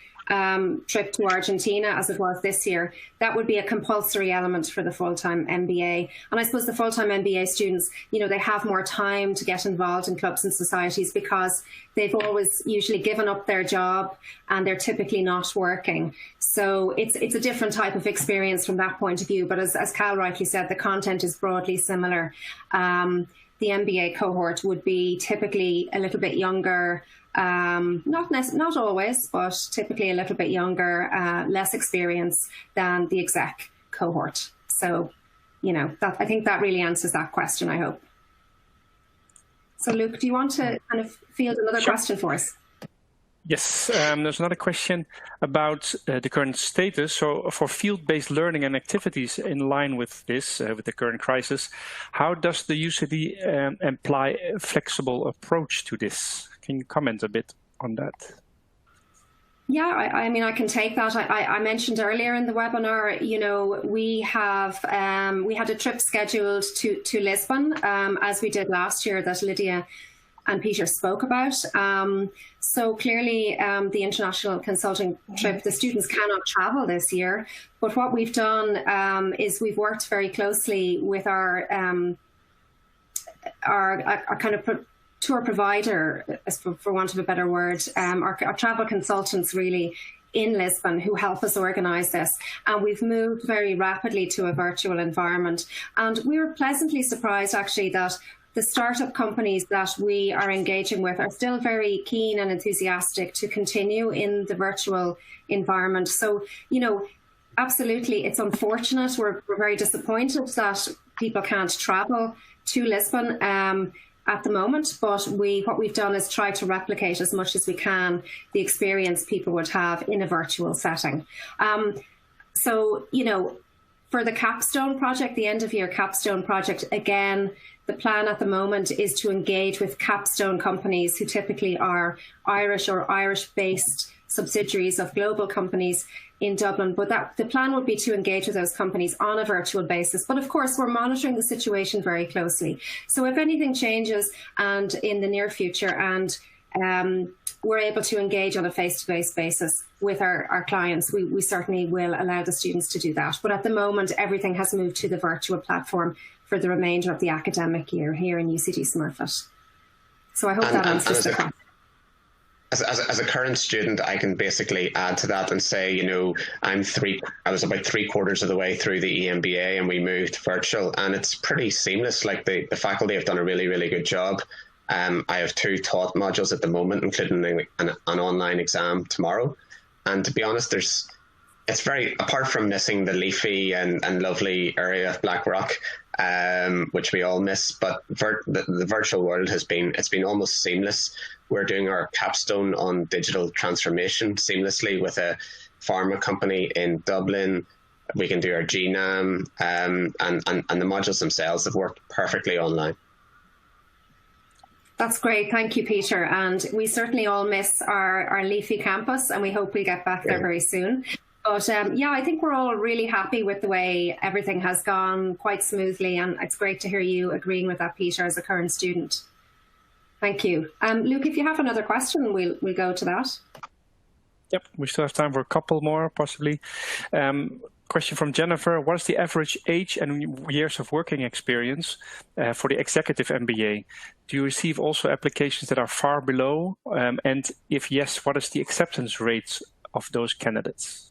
trip to Argentina, as it was this year, that would be a compulsory element for the full-time MBA. And I suppose the full-time MBA students, you know, they have more time to get involved in clubs and societies because they've always usually given up their job and they're typically not working. So it's a different type of experience from that point of view. But as Cal rightly said, the content is broadly similar. The MBA cohort would be typically a little bit younger, not always, but typically a little bit younger, less experience than the exec cohort. So, you know, I think that really answers that question, I hope. So Luke, do you want to kind of field another question for us? Yes, there's another question about the current status. So for field-based learning and activities in line with this, with the current crisis, how does the UCD apply a flexible approach to this? Can you comment a bit on that? Yeah, I mean, I can take that. I mentioned earlier in the webinar, you know, we had a trip scheduled to Lisbon, as we did last year, that Lydia and Peter spoke about. So clearly the international consulting trip, the students cannot travel this year. But what we've done is we've worked very closely with our kind of tour provider, for want of a better word, our travel consultants really in Lisbon who help us organise this. And we've moved very rapidly to a virtual environment. And we were pleasantly surprised actually that the startup companies that we are engaging with are still very keen and enthusiastic to continue in the virtual environment. So, you know, absolutely, it's unfortunate. We're very disappointed that people can't travel to Lisbon at the moment, but what we've done is try to replicate as much as we can the experience people would have in a virtual setting. So, you know, for the Capstone Project, the end of year Capstone Project, again, the plan at the moment is to engage with capstone companies who typically are Irish or Irish-based subsidiaries of global companies in Dublin. But the plan would be to engage with those companies on a virtual basis. But of course, we're monitoring the situation very closely. So if anything changes and in the near future and we're able to engage on a face-to-face basis with our clients, we certainly will allow the students to do that. But at the moment, everything has moved to the virtual platform for the remainder of the academic year here in UCD Smurfit. So I hope that answers the question. As a current student, I can basically add to that and say, you know, I was about 3/4 of the way through the EMBA and we moved virtual, and it's pretty seamless. Like the faculty have done a really, really good job. I have 2 taught modules at the moment, including an online exam tomorrow. And to be honest, it's very, apart from missing the leafy and lovely area of Blackrock, which we all miss, but the virtual world it's been almost seamless. We're doing our capstone on digital transformation seamlessly with a pharma company in Dublin. We can do our GNAM, and the modules themselves have worked perfectly online. That's great. Thank you, Peter. And we certainly all miss our leafy campus, and we hope we get back there very soon. But yeah, I think we're all really happy with the way everything has gone quite smoothly. And it's great to hear you agreeing with that, Peter, as a current student. Thank you. Luke, if you have another question, we'll go to that. Yep, we still have time for a couple more, possibly. Question from Jennifer: what is the average age and years of working experience for the executive MBA? Do you receive also applications that are far below? And if yes, what is the acceptance rates of those candidates?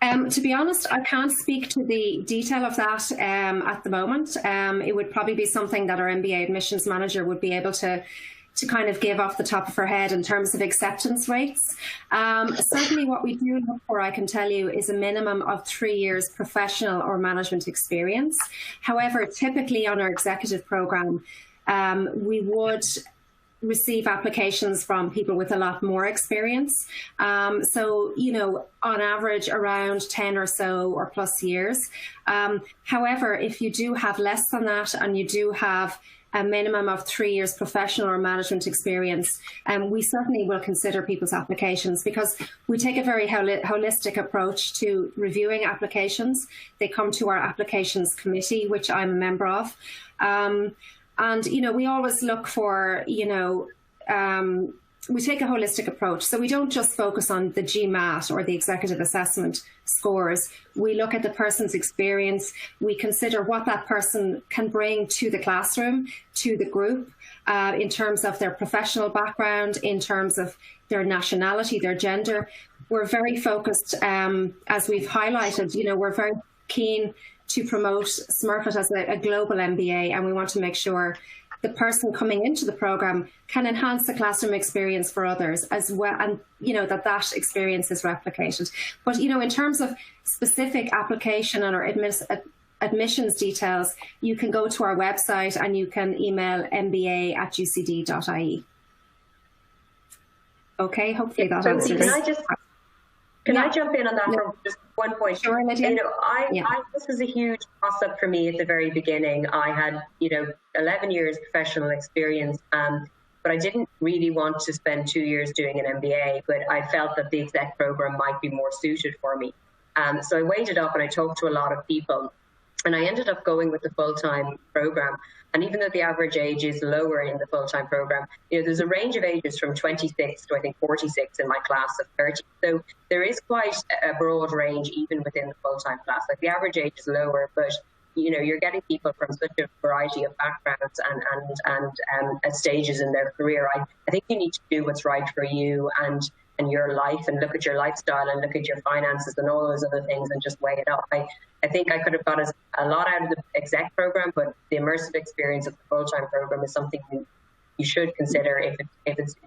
To be honest, I can't speak to the detail of that at the moment. It would probably be something that our MBA admissions manager would be able to kind of give off the top of her head in terms of acceptance rates. Certainly what we do look for, I can tell you, is a minimum of 3 years professional or management experience. However, typically on our executive program, we would receive applications from people with a lot more experience. So, you know, on average around 10 or so or plus years. However, if you do have less than that and you do have a minimum of 3 years professional or management experience, we certainly will consider people's applications because we take a very holistic approach to reviewing applications. They come to our applications committee, which I'm a member of. And, you know, we always look for, you know, we take a holistic approach. So we don't just focus on the GMAT or the executive assessment scores. We look at the person's experience. We consider what that person can bring to the classroom, to the group, in terms of their professional background, in terms of their nationality, their gender. We're very focused, as we've highlighted, you know, we're very keen to promote Smurfit as a global MBA, and we want to make sure the person coming into the program can enhance the classroom experience for others as well, and you know that experience is replicated. But you know, in terms of specific application and our admissions details, you can go to our website and you can email mba@ucd.ie. Okay, hopefully that answers. Can I jump in on that for just one point? Sure, Lydia. You know, this was a huge toss-up for me at the very beginning. I had, you know, 11 years professional experience, but I didn't really want to spend 2 years doing an MBA, but I felt that the exec program might be more suited for me. So I weighed it up and I talked to a lot of people, and I ended up going with the full-time program. And even though the average age is lower in the full-time program, you know, there's a range of ages from 26 to I think 46 in my class of 30. So there is quite a broad range even within the full-time class. Like the average age is lower, but you know, you're getting people from such a variety of backgrounds and at stages in their career. I think you need to do what's right for you and your life, and look at your lifestyle and look at your finances and all those other things and just weigh it up. I think I could have got a lot out of the exec program, but the immersive experience of the full-time program is something you should consider if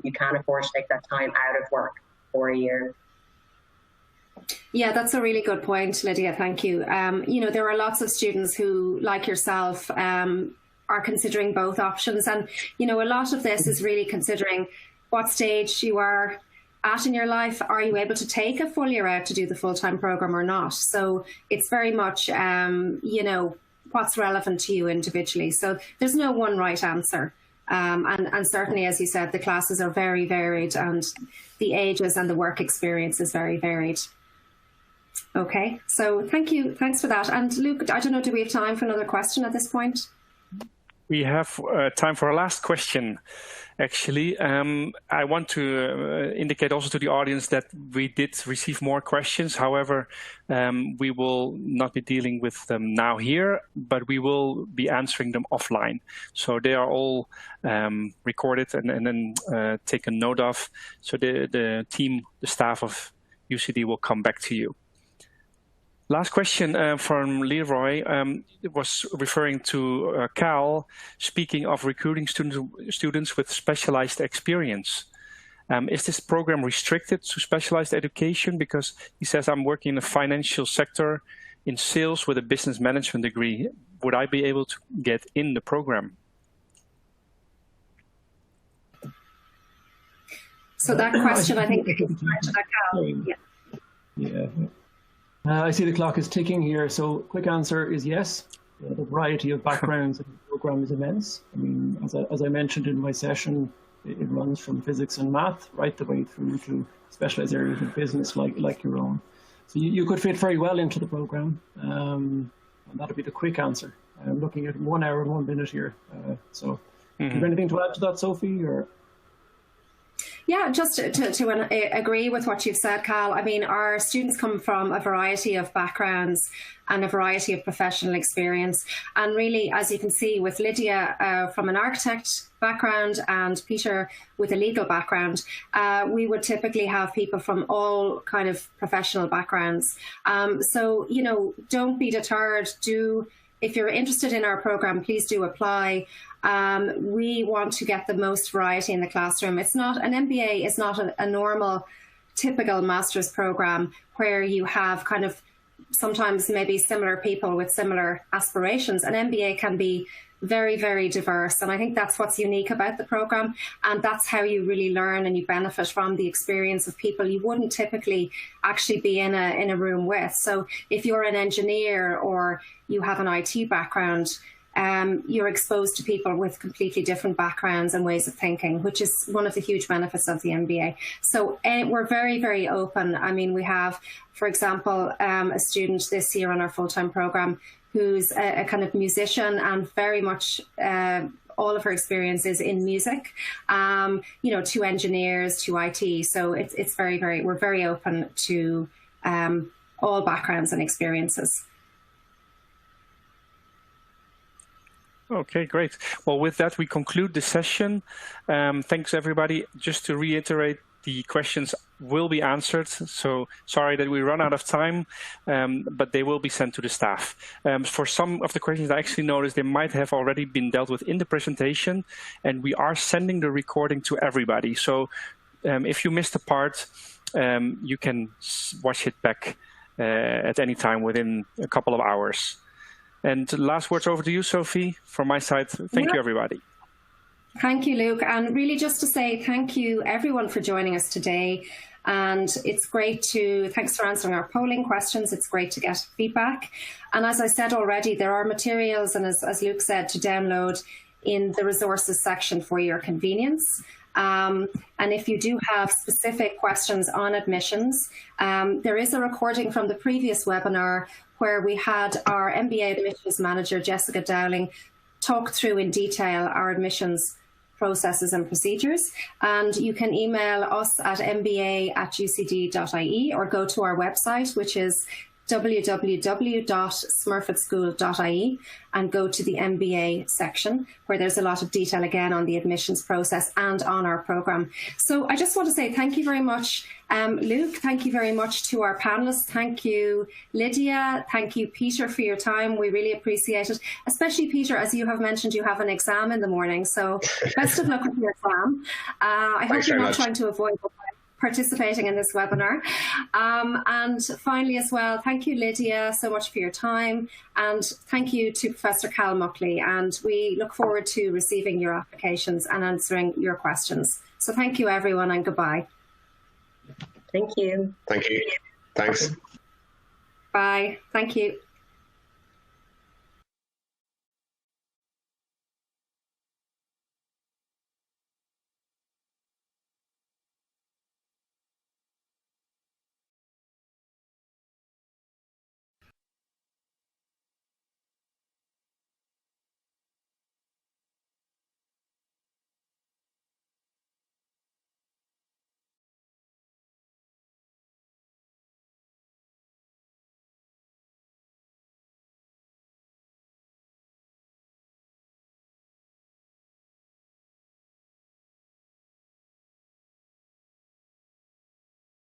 you can afford to take that time out of work for a year. Yeah, that's a really good point, Lydia. Thank you. There are lots of students who, like yourself, are considering both options. And, a lot of this is really considering what stage you are at in your life. Are you able to take a full year out to do the full-time program or not? So it's very much, what's relevant to you individually. So there's no one right answer. And certainly, as you said, the classes are very varied and the ages and the work experience is very varied. Okay, so thank you. Thanks for that. And Luke, I don't know, do we have time for another question at this point? We have time for a last question, actually. I want to indicate also to the audience that we did receive more questions. However, we will not be dealing with them now here, but we will be answering them offline. So they are all recorded and then taken note of. So the team, the staff of UCD will come back to you. Last question from Leroy was referring to Cal, speaking of recruiting students with specialized experience. Is this program restricted to specialized education? Because he says, I'm working in the financial sector in sales with a business management degree. Would I be able to get in the program? So that question, I think, is to Cal. Yeah. I see the clock is ticking here, so quick answer is yes. The variety of backgrounds in the program is immense. I mean, as I mentioned in my session, it runs from physics and math right the way through to specialized areas of business like your own. So you could fit very well into the program, and that'll be the quick answer. I'm looking at 1 hour and 1 minute here. Do you have anything to add to that, Sophie? Or? Yeah, just to agree with what you've said, Cal. I mean, our students come from a variety of backgrounds and a variety of professional experience. And really, as you can see with Lydia from an architect background and Peter with a legal background, we would typically have people from all kind of professional backgrounds. So, don't be deterred. If you're interested in our program, please do apply. We want to get the most variety in the classroom. An MBA is not a normal, typical master's program where you have kind of sometimes maybe similar people with similar aspirations. An MBA can be very, very diverse. And I think that's what's unique about the program. And that's how you really learn and you benefit from the experience of people you wouldn't typically actually be in a room with. So if you're an engineer or you have an IT background, you're exposed to people with completely different backgrounds and ways of thinking, which is one of the huge benefits of the MBA. So we're very, very open. I mean, we have, for example, a student this year on our full-time program who's a kind of musician and very much all of her experience is in music, to engineers, to IT. So it's very, very, we're very open to all backgrounds and experiences. Okay, great. Well, with that, we conclude the session. Thanks, everybody. Just to reiterate, the questions will be answered. So sorry that we run out of time, but they will be sent to the staff. For some of the questions, I actually noticed they might have already been dealt with in the presentation, and we are sending the recording to everybody. So if you missed a part, you can watch it back at any time within a couple of hours. And last words over to you, Sophie. From my side, thank you, everybody. Thank you, Luke. And really just to say thank you, everyone, for joining us today. And it's great thanks for answering our polling questions. It's great to get feedback. And as I said already, there are materials, and as Luke said, to download in the resources section for your convenience. And if you do have specific questions on admissions, there is a recording from the previous webinar where we had our MBA admissions manager, Jessica Dowling, talk through in detail our admissions processes and procedures. And you can email us at mba@ucd.ie or go to our website, which is www.smurfitschool.ie, and go to the MBA section where there's a lot of detail again on the admissions process and on our program. So I just want to say thank you very much, Luke. Thank you very much to our panelists. Thank you, Lydia. Thank you, Peter, for your time. We really appreciate it. Especially, Peter, as you have mentioned, you have an exam in the morning. So best of luck with your exam. I hope you're not trying to avoid it participating in this webinar. And finally as well, thank you, Lydia, so much for your time. And thank you to Professor Cal Muckley. And we look forward to receiving your applications and answering your questions. So thank you, everyone, and goodbye. Thank you. Thank you. Thanks. Bye. Thank you.